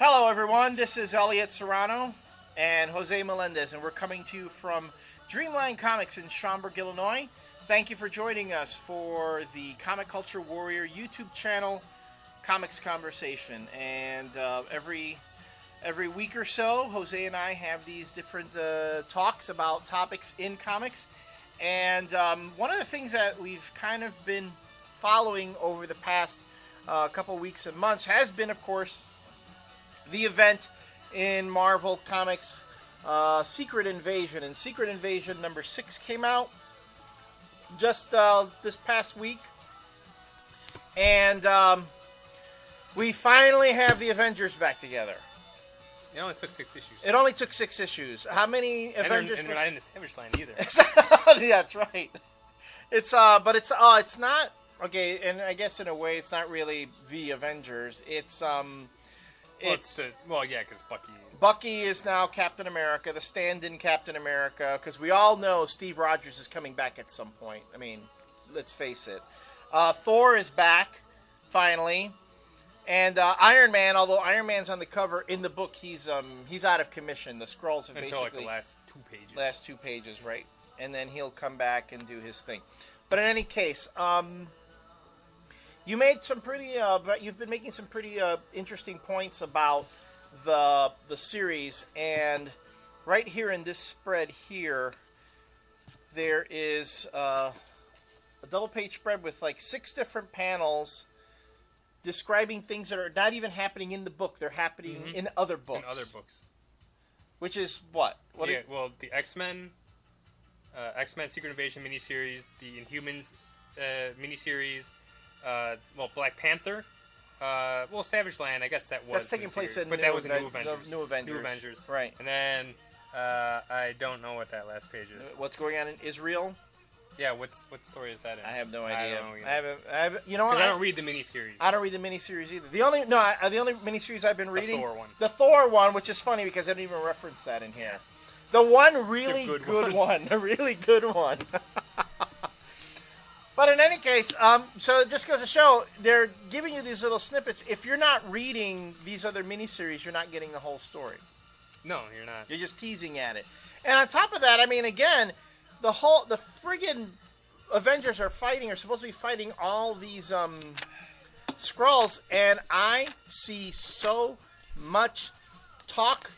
Hello, everyone. This is Elliot Serrano and Jose Melendez, and we're coming to you from Dreamline Comics in Schaumburg, Illinois. Thank you for joining us for the Comic Culture Warrior YouTube channel, Comics Conversation. And every week or so, Jose and I have these different talks about topics in comics. And one of the things that we've kind of been following over the past couple weeks and months has been, of course, the event in Marvel Comics, Secret Invasion. And Secret Invasion number 6 came out just this past week. And we finally have the Avengers back together. It only took 6 issues. It only took 6 issues. How many Avengers? And they're not in the Savage Land either. Yeah, that's right. It's it's not okay. And I guess in a way, it's not really the Avengers. It's because Bucky is now Captain America, the stand-in Captain America, because we all know Steve Rogers is coming back at some point. I mean, let's face it. Thor is back, finally. And Iron Man, although Iron Man's on the cover, in the book, he's out of commission. The Skrulls have until basically... the last 2 pages. Last 2 pages, right. And then he'll come back and do his thing. But in any case... You made some pretty. You've been making some pretty interesting points about the series, and right here in this spread here, there is a double-page spread with like 6 different panels describing things that are not even happening in the book; they're happening in other books. In other books, which is what? The X-Men Secret Invasion miniseries, the Inhumans miniseries. Black Panther. Savage Land. I guess that was. That's taking place in that was New Avengers. New Avengers. Right. And then I don't know what that last page is. What's going on in Israel? Yeah. What story is that in? I have no idea. I don't know either. I haven't. You know what? I don't read the miniseries. I don't read the miniseries either. The only miniseries I've been reading. The Thor one. The Thor one, which is funny because I didn't even reference that in here. The one really good one. The really good one. But in any case, so it just goes to show, they're giving you these little snippets. If you're not reading these other miniseries, you're not getting the whole story. No, you're not. You're just teasing at it. And on top of that, I mean, again, the friggin' Avengers are supposed to be fighting all these Skrulls, and I see so much talk.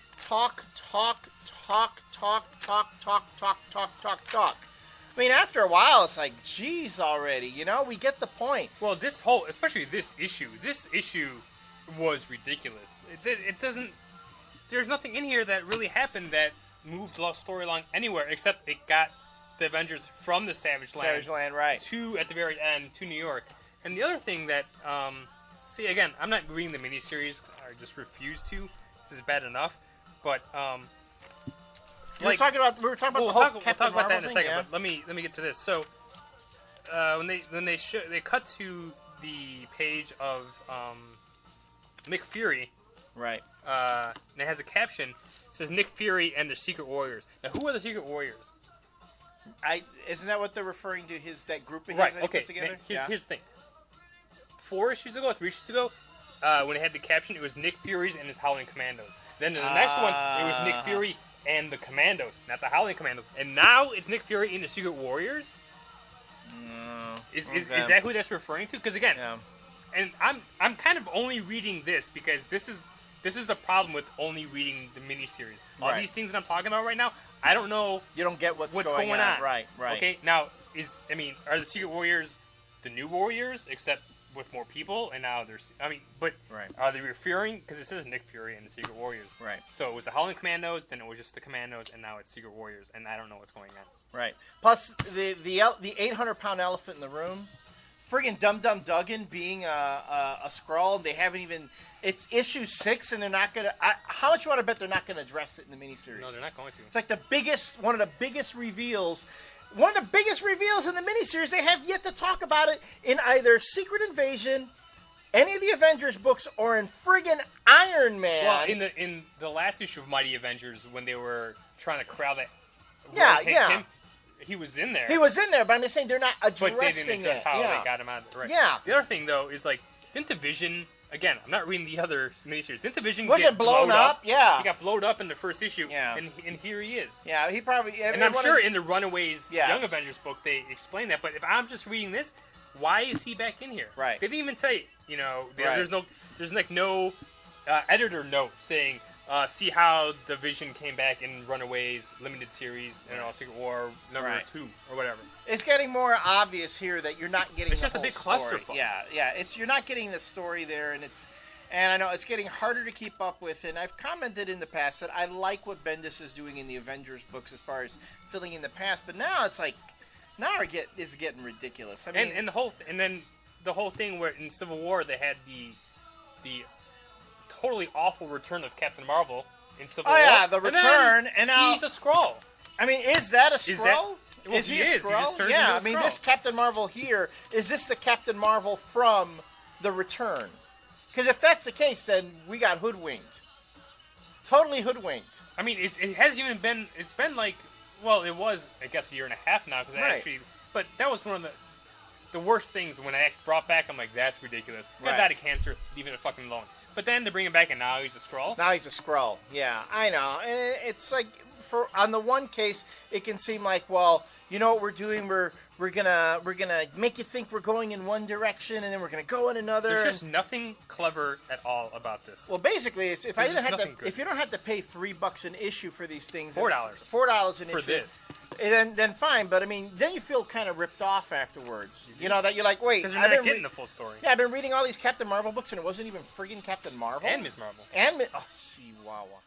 I mean, after a while, it's like, geez, already, we get the point. Well, especially this issue was ridiculous. It doesn't, there's nothing in here that really happened that moved the story along anywhere, except it got the Avengers from the Savage Land, right, to, at the very end, to New York. And the other thing that, again, I'm not reading the miniseries, I just refuse to. This is bad enough, but, we were talking about the whole Captain Marvel that in a second. Yeah. But let me get to this. So, when they cut to the page of Nick Fury, right? And it has a caption. It says Nick Fury and the Secret Warriors. Now, who are the Secret Warriors? Isn't that what they're referring to? That group of his right? That Okay. He put together? Here's the thing. 3 issues ago, when it had the caption, it was Nick Fury's and his Howling Commandos. Then in the next one, it was Nick Fury and the Commandos, not the Howling Commandos. And now it's Nick Fury and the Secret Warriors? No. Is that who that's referring to? Because again, and I'm kind of only reading this because this is the problem with only reading the miniseries. All these things that I'm talking about right now, I don't know. You don't get what's going on. Right. Okay, now are the Secret Warriors the new Warriors except with more people, and now there's... are they referring... Because it says Nick Fury and the Secret Warriors. Right. So it was the Howling Commandos, then it was just the Commandos, and now it's Secret Warriors, and I don't know what's going on. Right. Plus, the 800-pound elephant in the room, friggin' Dum Dum Dugan being a Skrull, they haven't even... It's issue 6, and they're not going to... How much you want to bet they're not going to address it in the miniseries? No, they're not going to. It's like one of the biggest reveals... One of the biggest reveals in the miniseries. They have yet to talk about it in either Secret Invasion, any of the Avengers books, or in friggin' Iron Man. Well, in the last issue of Mighty Avengers, when they were trying to corral that... him, he was in there. He was in there, but I'm just saying they're not addressing it. But they didn't address how they got him out. Right. Yeah. The other thing, though, is, didn't the Vision again, I'm not reading the other miniseries. Didn't the Vision Was get it blown blowed up? Yeah. He got blowed up in the first issue, Yeah. and here he is. Yeah, he probably. And I'm sure in the Runaways Yeah. Young Avengers book they explain that. But if I'm just reading this, why is he back in here? Right. They didn't even say, Right. there's like no editor note saying, see how the Vision came back in Runaways limited series and also or number Right. 2 or whatever. It's getting more obvious here that you're not getting. It's the just a whole big story. clusterfuck. Yeah. You're not getting the story there, and I know it's getting harder to keep up with. And I've commented in the past that I like what Bendis is doing in the Avengers books as far as filling in the past, but now it's like it's getting ridiculous. I mean, And the whole thing where in Civil War they had the totally awful return of Captain Marvel in Civil War. Oh yeah, the And return, then and now he's a Skrull. I mean, is that a Is Skrull? that- well, Is he he a is. He Skrull? just turns Yeah, I into a mean, Skrull. this Captain Marvel here, is this the Captain Marvel from the return? Because if that's the case, then we got hoodwinked. Totally hoodwinked. I mean, it has even been. It's been like, well, it was I guess a year and a half now because Right. actually, but that was one of the worst things when I brought back. I'm like, that's ridiculous. Guy Right. died of cancer. Leave it fucking alone. But then to bring him back and now he's a Skrull. Now he's a Skrull. Yeah, I know. And it's like, on the one case, it can seem like, well, you know what we're doing? We're gonna make you think we're going in one direction, and then we're gonna go in another. There's and- just nothing clever at all about this. Well, basically, it's if There's just nothing good. if you don't have to pay $3 an issue for these things, $4. $4 an For issue this. then fine. But I mean, then you feel kind of ripped off afterwards. You know that you're like, wait, Because you're I've not been getting the full story. yeah, I've been reading all these Captain Marvel books, and it wasn't even friggin' Captain Marvel And Ms. Marvel. and oh, Chihuahua.